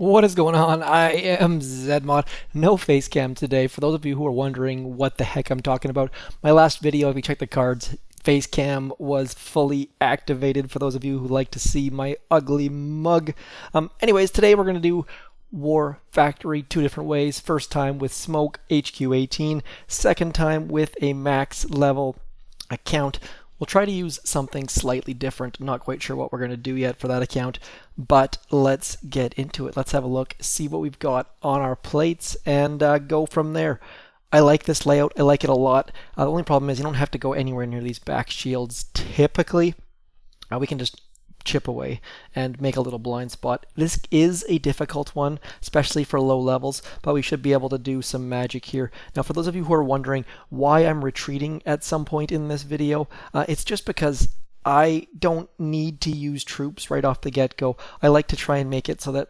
What is going on? I am zmoT. No face cam today. For those of you who are wondering what the heck I'm talking about, my last video, if you check the cards, face cam was fully activated for those of you who like to see my ugly mug. Anyways, today we're going to do War Factory two different ways. First time with smoke HQ18, second time with a max level account. We'll try to use something slightly different. I'm not quite sure what we're going to do yet for that account, but let's get into it. Let's have a look, see what we've got on our plates, and go from there. I like this layout. I like it a lot. The only problem is you don't have to go anywhere near these back shields typically. We can just chip away and make a little blind spot. This is a difficult one, especially for low levels, but we should be able to do some magic here. Now, for those of you who are wondering why I'm retreating at some point in this video, it's just because I don't need to use troops right off the get-go. I like to try and make it so that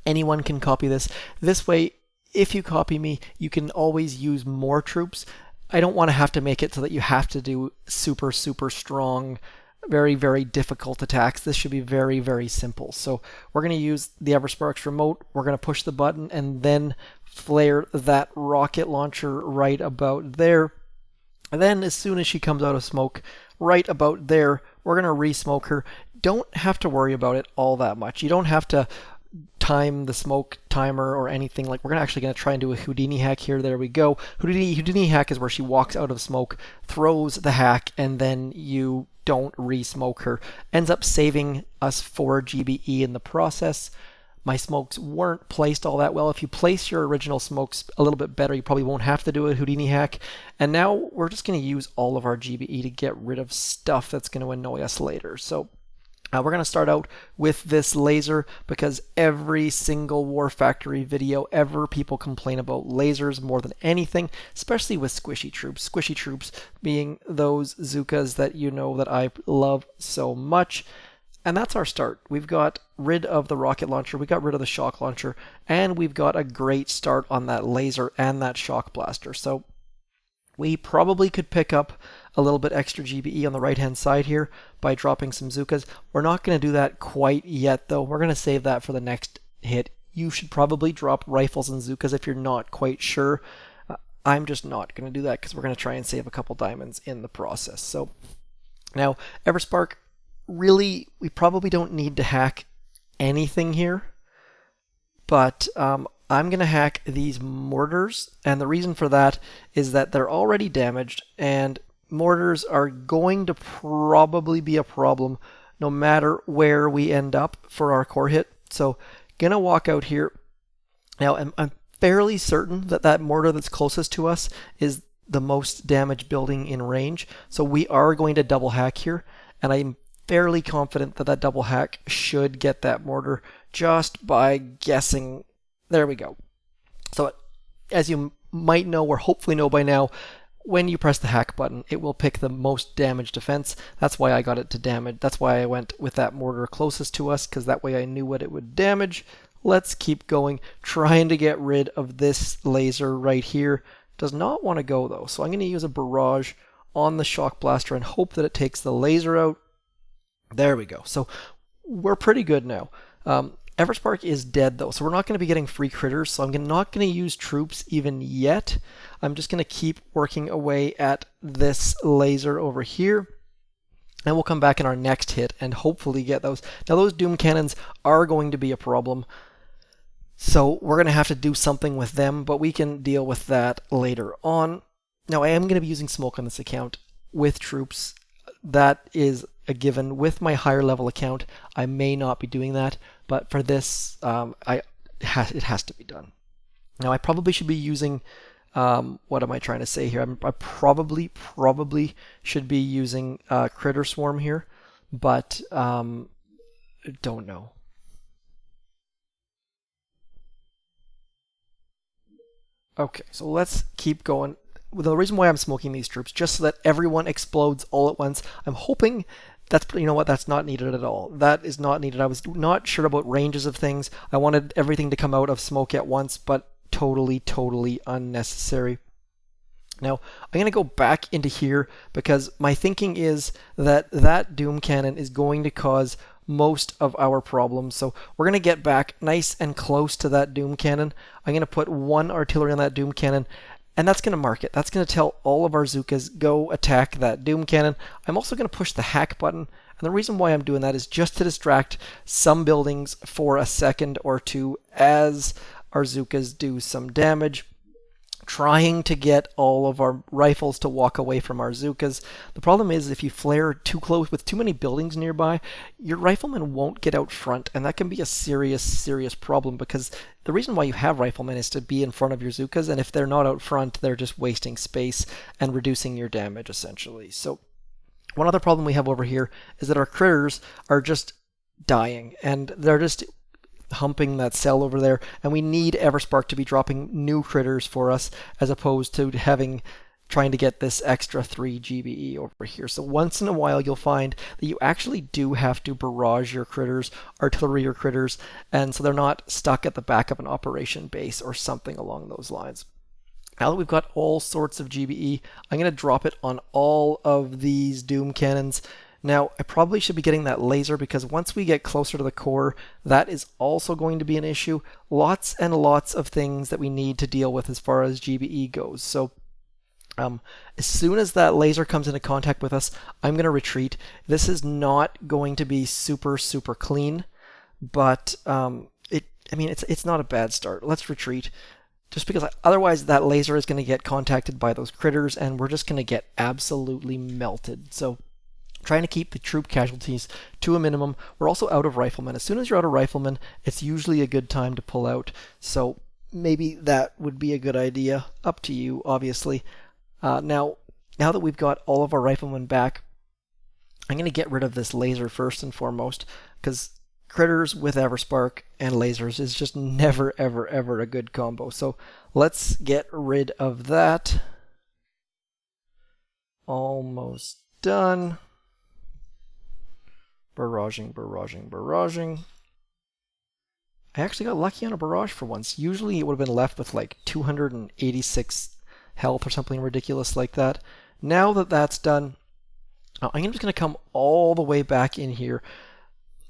anyone can copy this. This way, if you copy me, you can always use more troops. I don't want to have to make it so that you have to do super, super strong, very, very difficult attacks. This should be very, very simple. So we're going to use the Eversparks remote. We're going to push the button and then flare that rocket launcher right about there. And then as soon as she comes out of smoke, right about there, we're going to re-smoke her. Don't have to worry about it all that much. You don't have to time the smoke timer or anything. Like, we're actually going to try and do a Houdini hack here. There we go. Houdini hack is where she walks out of smoke, throws the hack, and then you don't re-smoke her. Ends up saving us 4 GBE in the process. My smokes weren't placed all that well. If you place your original smokes a little bit better, you probably won't have to do a Houdini hack. And now we're just going to use all of our GBE to get rid of stuff that's going to annoy us later. So we're going to start out with this laser because every single War Factory video ever, people complain about lasers more than anything, especially with squishy troops. Squishy troops being those zookas that you know that I love so much. And that's our start. We've got rid of the rocket launcher, we got rid of the shock launcher, and we've got a great start on that laser and that shock blaster. So we probably could pick up a little bit extra GBE on the right hand side here by dropping some zookas. We're not going to do that quite yet though. We're going to save that for the next hit. You should probably drop rifles and zookas if you're not quite sure. I'm just not going to do that because we're going to try and save a couple diamonds in the process. So now Everspark, really, we probably don't need to hack anything here, but I'm going to hack these mortars, and the reason for that is that they're already damaged, and mortars are going to probably be a problem no matter where we end up for our core hit. So gonna walk out here. Now I'm fairly certain that that mortar that's closest to us is the most damaged building in range, so we are going to double hack here, and I'm fairly confident that that double hack should get that mortar just by guessing. There we go. So as you might know, or hopefully know by now, when you press the hack button, it will pick the most damaged defense. That's why I got it to damage. That's why I went with that mortar closest to us, because that way I knew what it would damage. Let's keep going, trying to get rid of this laser right here. Does not want to go though, so I'm going to use a barrage on the shock blaster and hope that it takes the laser out. There we go. So we're pretty good now. Everspark is dead though, so we're not going to be getting free critters, so I'm not going to use troops even yet. I'm just going to keep working away at this laser over here, and we'll come back in our next hit and hopefully get those. Now those doom cannons are going to be a problem, so we're going to have to do something with them, but we can deal with that later on. Now I am going to be using smoke on this account with troops. That is a given. With my higher level account, I may not be doing that, but for this, it has to be done. Now I probably should be using, what am I trying to say here? I probably should be using Critter Swarm here, but don't know. Okay, so let's keep going. The reason why I'm smoking these troops, just so that everyone explodes all at once. I'm hoping that's, you know what, that's not needed at all. That is not needed. I was not sure about ranges of things. I wanted everything to come out of smoke at once, but totally unnecessary. Now, I'm going to go back into here because my thinking is that that Doom Cannon is going to cause most of our problems. So we're going to get back nice and close to that Doom Cannon. I'm going to put one artillery on that Doom Cannon, and that's going to mark it. That's going to tell all of our zookas, go attack that Doom Cannon. I'm also going to push the hack button, and the reason why I'm doing that is just to distract some buildings for a second or two as our zookas do some damage, trying to get all of our rifles to walk away from our zookas. The problem is if you flare too close with too many buildings nearby, your riflemen won't get out front, and that can be a serious, serious problem, because the reason why you have riflemen is to be in front of your zookas, and if they're not out front, they're just wasting space and reducing your damage, essentially. So one other problem we have over here is that our critters are just dying, and they're just humping that cell over there, and we need Everspark to be dropping new critters for us as opposed to trying to get this extra 3 GBE over here. So once in a while you'll find that you actually do have to barrage your critters, artillery your critters, and so they're not stuck at the back of an operation base or something along those lines. Now that we've got all sorts of GBE, I'm going to drop it on all of these Doom Cannons. Now, I probably should be getting that laser, because once we get closer to the core, that is also going to be an issue. Lots and lots of things that we need to deal with as far as GBE goes. So as soon as that laser comes into contact with us, I'm going to retreat. This is not going to be super, super clean, but it's not a bad start. Let's retreat. Just because otherwise that laser is going to get contacted by those critters, and we're just going to get absolutely melted. So trying to keep the troop casualties to a minimum. We're also out of riflemen. As soon as you're out of riflemen, it's usually a good time to pull out. So maybe that would be a good idea. Up to you, obviously. Now that we've got all of our riflemen back, I'm going to get rid of this laser first and foremost, because critters with Everspark and lasers is just never, ever, ever a good combo. So let's get rid of that. Almost done. Barraging. I actually got lucky on a barrage for once. Usually it would have been left with like 286 health or something ridiculous like that. Now that that's done, I'm just going to come all the way back in here.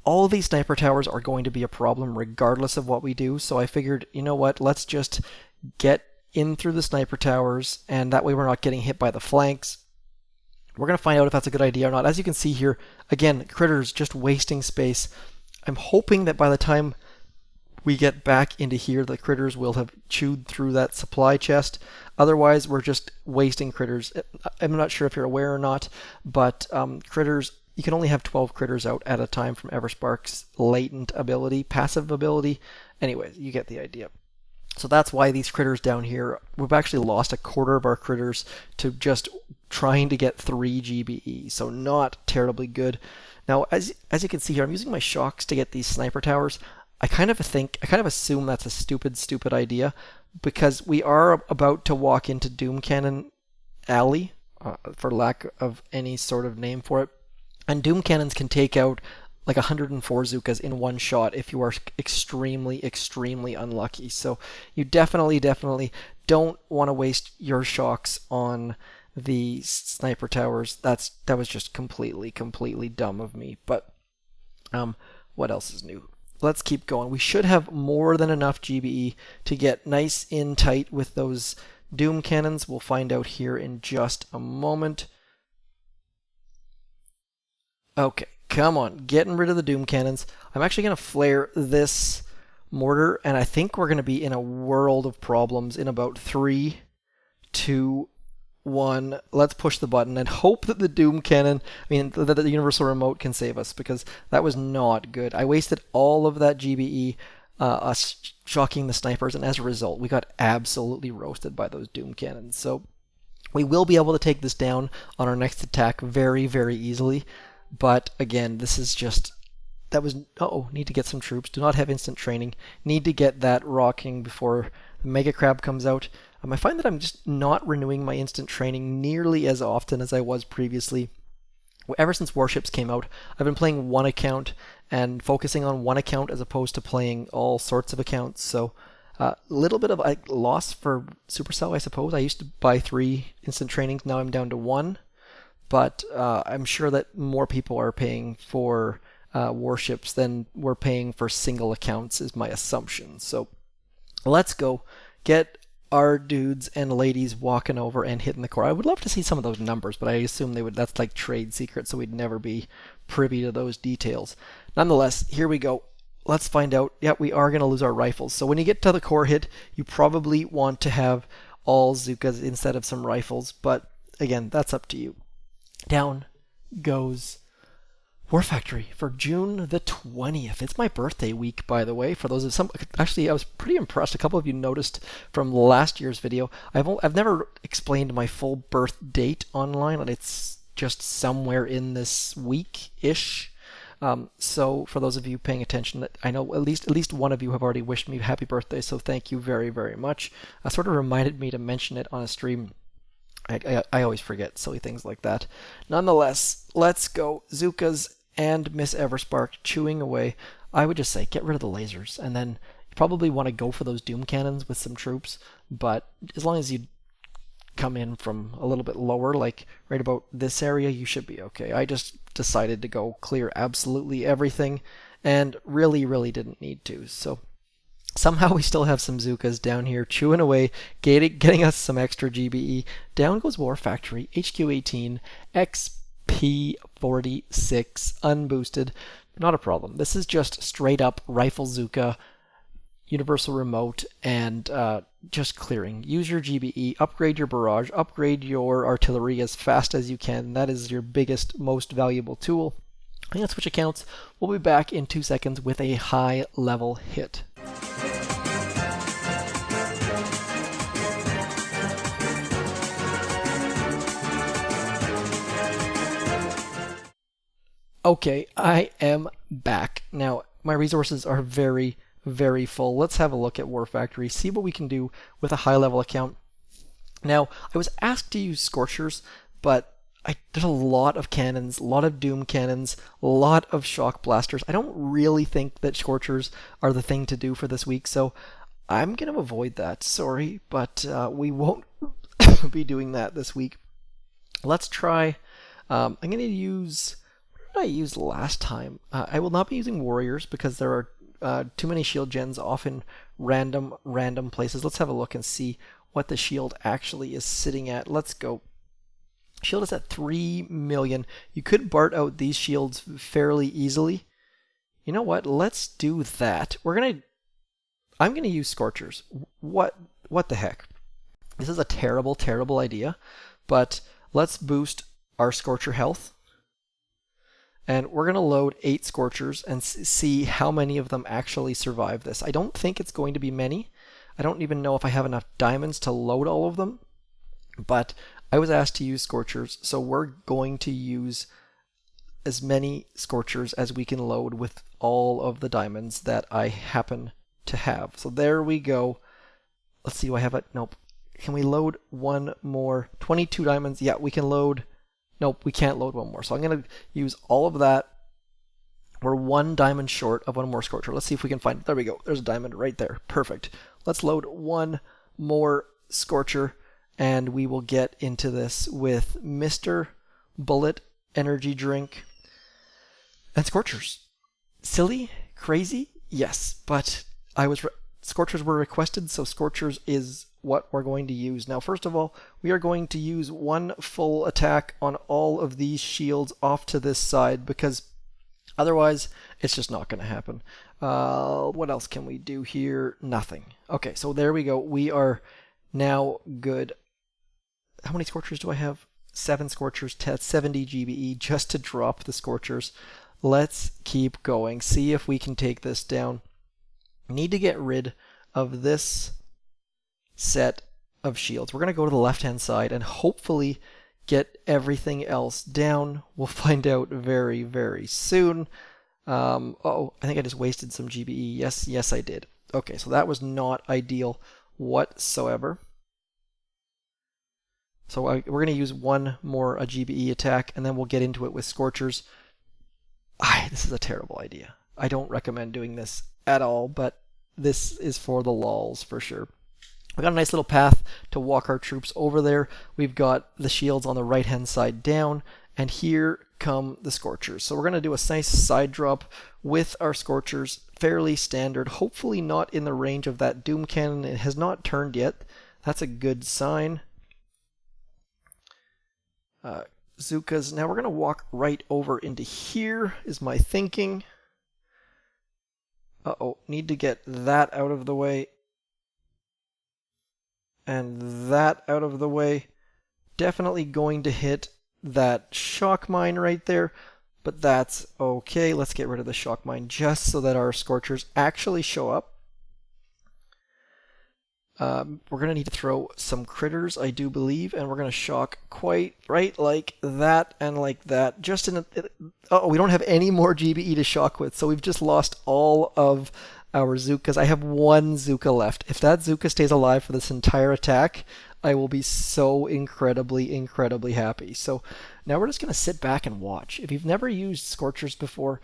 All of these sniper towers are going to be a problem regardless of what we do, so I figured, you know what, let's just get in through the sniper towers, and that way we're not getting hit by the flanks. We're going to find out if that's a good idea or not. As you can see here, again, critters just wasting space. I'm hoping that by the time we get back into here, the critters will have chewed through that supply chest. Otherwise, we're just wasting critters. I'm not sure if you're aware or not, but critters, you can only have 12 critters out at a time from Everspark's latent ability, passive ability. Anyways, you get the idea. So that's why these critters down here, we've actually lost a quarter of our critters to just trying to get 3 GBE, so not terribly good. Now, as you can see here, I'm using my shocks to get these sniper towers. I kind of assume that's a stupid idea, because we are about to walk into Doom Cannon Alley, for lack of any sort of name for it, and Doom Cannons can take out like 104 zookas in one shot if you are extremely, extremely unlucky. So you definitely don't want to waste your shocks on the sniper towers. That was just completely dumb of me. But what else is new? Let's keep going. We should have more than enough GBE to get nice in tight with those Doom Cannons. We'll find out here in just a moment. Okay. Come on, getting rid of the Doom Cannons. I'm actually going to flare this mortar, and I think we're going to be in a world of problems in about 3, 2, 1. Let's push the button and hope that the Doom Cannon, that the Universal Remote can save us, because that was not good. I wasted all of that GBE us shocking the snipers, and as a result, we got absolutely roasted by those Doom Cannons. So we will be able to take this down on our next attack very, very easily. But again, this is just, need to get some troops. Do not have instant training. Need to get that rocking before the Mega Crab comes out. I find that I'm just not renewing my instant training nearly as often as I was previously. Ever since Warships came out, I've been playing one account and focusing on one account as opposed to playing all sorts of accounts. So a little bit of a loss for Supercell, I suppose. I used to buy 3 instant trainings. Now I'm down to 1. But I'm sure that more people are paying for warships than we're paying for single accounts, is my assumption. So let's go get our dudes and ladies walking over and hitting the core. I would love to see some of those numbers, but I assume they would. That's like trade secret, so we'd never be privy to those details. Nonetheless, here we go. Let's find out. Yeah, we are going to lose our rifles. So when you get to the core hit, you probably want to have all zookas instead of some rifles, but again, that's up to you. Down goes War Factory for June the 20th. It's my birthday week, by the way. For those of some, actually, I was pretty impressed. A couple of you noticed from last year's video. I've never explained my full birth date online, and it's just somewhere in this week-ish. So for those of you paying attention, I know at least one of you have already wished me happy birthday, so thank you very, very much. Sort of reminded me to mention it on a stream. I always forget silly things like that. Nonetheless, let's go. Zookas and Miss Everspark chewing away. I would just say get rid of the lasers, and then you probably want to go for those doom cannons with some troops, but as long as you come in from a little bit lower, like right about this area, you should be okay. I just decided to go clear absolutely everything, and really didn't need to, so somehow we still have some zookas down here chewing away, getting us some extra GBE. Down goes War Factory, HQ18, XP46, unboosted. Not a problem. This is just straight up rifle zooka, universal remote, and just clearing. Use your GBE, upgrade your barrage, upgrade your artillery as fast as you can. That is your biggest, most valuable tool. I'm going to switch accounts. We'll be back in 2 seconds with a high level hit. Okay, I am back. Now, my resources are very full. Let's have a look at War Factory, see what we can do with a high level account. Now, I was asked to use Scorchers, but there's a lot of cannons, a lot of doom cannons, a lot of shock blasters. I don't really think that Scorchers are the thing to do for this week, so I'm going to avoid that. Sorry, but we won't be doing that this week. Let's try. I'm going to use. What did I use last time? I will not be using warriors because there are too many shield gens off in random places. Let's have a look and see what the shield actually is sitting at. Let's go. Shield is at 3 million. You could BART out these shields fairly easily. You know what? Let's do that. I'm gonna use Scorchers. What the heck? This is a terrible idea, but let's boost our Scorcher health. And we're going to load 8 Scorchers and see how many of them actually survive this. I don't think it's going to be many. I don't even know if I have enough diamonds to load all of them. But I was asked to use Scorchers, so we're going to use as many Scorchers as we can load with all of the diamonds that I happen to have. So there we go. Let's see, do I have it? Nope. Can we load one more? 22 diamonds. Yeah, we can load. Nope, we can't load one more. So I'm going to use all of that. We're 1 diamond short of one more Scorcher. Let's see if we can find it. There we go. There's a diamond right there. Perfect. Let's load one more Scorcher, and we will get into this with Mr. Bullet, Energy Drink, and Scorchers. Silly? Crazy? Yes, but Scorchers were requested, so Scorchers is what we're going to use. Now, first of all, we are going to use 1 full attack on all of these shields off to this side, because otherwise it's just not going to happen. What else can we do here? Nothing. Okay, so there we go. We are now good. How many Scorchers do I have? 7 Scorchers, 70 GBE just to drop the Scorchers. Let's keep going. See if we can take this down. Need to get rid of this set of shields. We're going to go to the left-hand side and hopefully get everything else down. We'll find out very soon. I think I just wasted some GBE. Yes, I did. Okay, so that was not ideal whatsoever. So we're going to use one more GBE attack, and then we'll get into it with Scorchers. This is a terrible idea. I don't recommend doing this at all, but this is for the lols for sure. We've got a nice little path to walk our troops over there. We've got the shields on the right-hand side down, and here come the Scorchers. So we're going to do a nice side drop with our Scorchers, fairly standard, hopefully not in the range of that Doom Cannon. It has not turned yet. That's a good sign. Zookas. Now we're going to walk right over into here, is my thinking. Uh-oh, need to get that out of the way. And that out of the way. Definitely going to hit that shock mine right there, but that's okay. Let's get rid of the shock mine just so that our Scorchers actually show up. We're going to need to throw some critters, I do believe, and we're going to shock quite right like that and like that. Just in oh, we don't have any more GBE to shock with, so we've just lost all of our Zookas. I have one Zooka left. If that Zooka stays alive for this entire attack, I will be so incredibly, incredibly happy. So now we're just going to sit back and watch. If you've never used Scorchers before,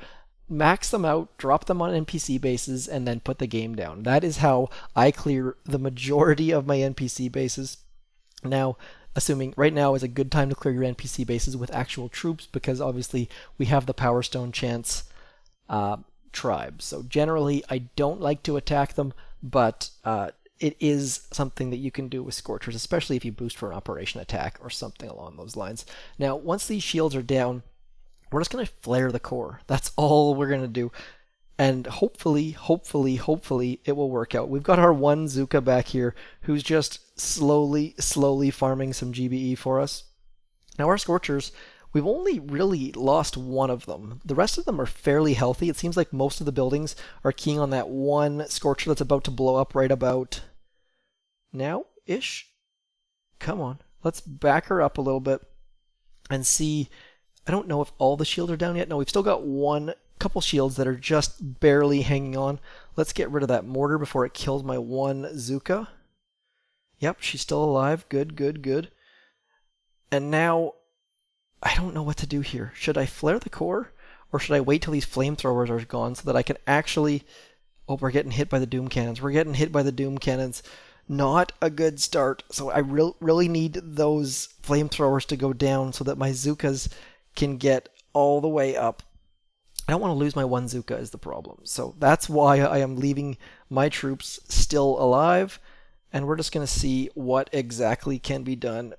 max them out, drop them on NPC bases, and then put the game down. That is how I clear the majority of my NPC bases. Now, assuming right now is a good time to clear your NPC bases with actual troops, because obviously we have the Power Stone chance tribe. So generally, I don't like to attack them, but it is something that you can do with Scorchers, especially if you boost for an operation attack or something along those lines. Now, once these shields are down, we're just going to flare the core. That's all we're going to do. And hopefully, it will work out. We've got our one Zooka back here who's just slowly farming some GBE for us. Now our Scorchers, we've only really lost one of them. The rest of them are fairly healthy. It seems like most of the buildings are keying on that one Scorcher that's about to blow up right about now-ish. Come on. Let's back her up a little bit and see. I don't know if all the shields are down yet. No, we've still got couple shields that are just barely hanging on. Let's get rid of that mortar before it kills my one Zooka. Yep, she's still alive. Good. And now, I don't know what to do here. Should I flare the core? Or should I wait till these flamethrowers are gone so that I can actually... Oh, we're getting hit by the Doom Cannons. Not a good start. So I really need those flamethrowers to go down so that my Zookas can get all the way up. I don't want to lose my one Zooka is the problem. So that's why I am leaving my troops still alive. And we're just going to see what exactly can be done.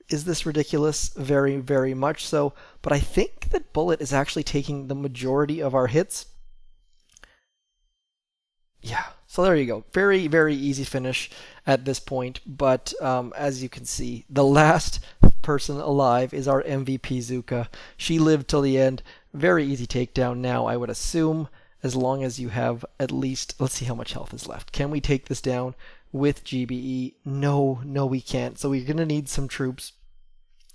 Is this ridiculous? Very, very much so. But I think that Bullet is actually taking the majority of our hits. Yeah. So there you go. Very, very easy finish at this point. But as you can see, the last person alive is our MVP Zooka. She lived till the end. Very easy takedown now, I would assume, as long as you have at least... Let's see how much health is left. Can we take this down with GBE? No, we can't. So we're going to need some troops.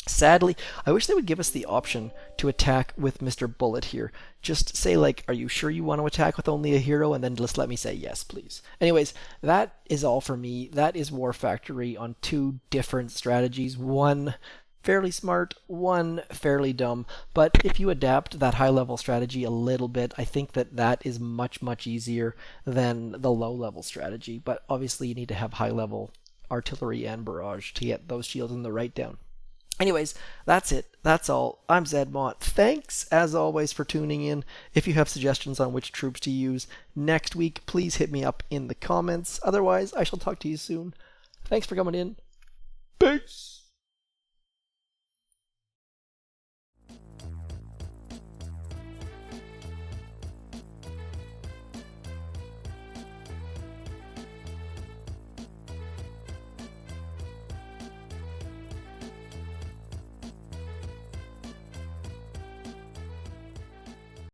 Sadly, I wish they would give us the option to attack with Mr. Bullet here. Just say, like, are you sure you want to attack with only a hero? And then just let me say yes, please. Anyways, that is all for me. That is War Factory on two different strategies. One fairly smart, one fairly dumb. But if you adapt that high-level strategy a little bit, I think that is much, much easier than the low-level strategy. But obviously, you need to have high-level artillery and barrage to get those shields in the right down. Anyways, that's it. That's all. I'm zmoT. Thanks, as always, for tuning in. If you have suggestions on which troops to use next week, please hit me up in the comments. Otherwise, I shall talk to you soon. Thanks for coming in. Peace!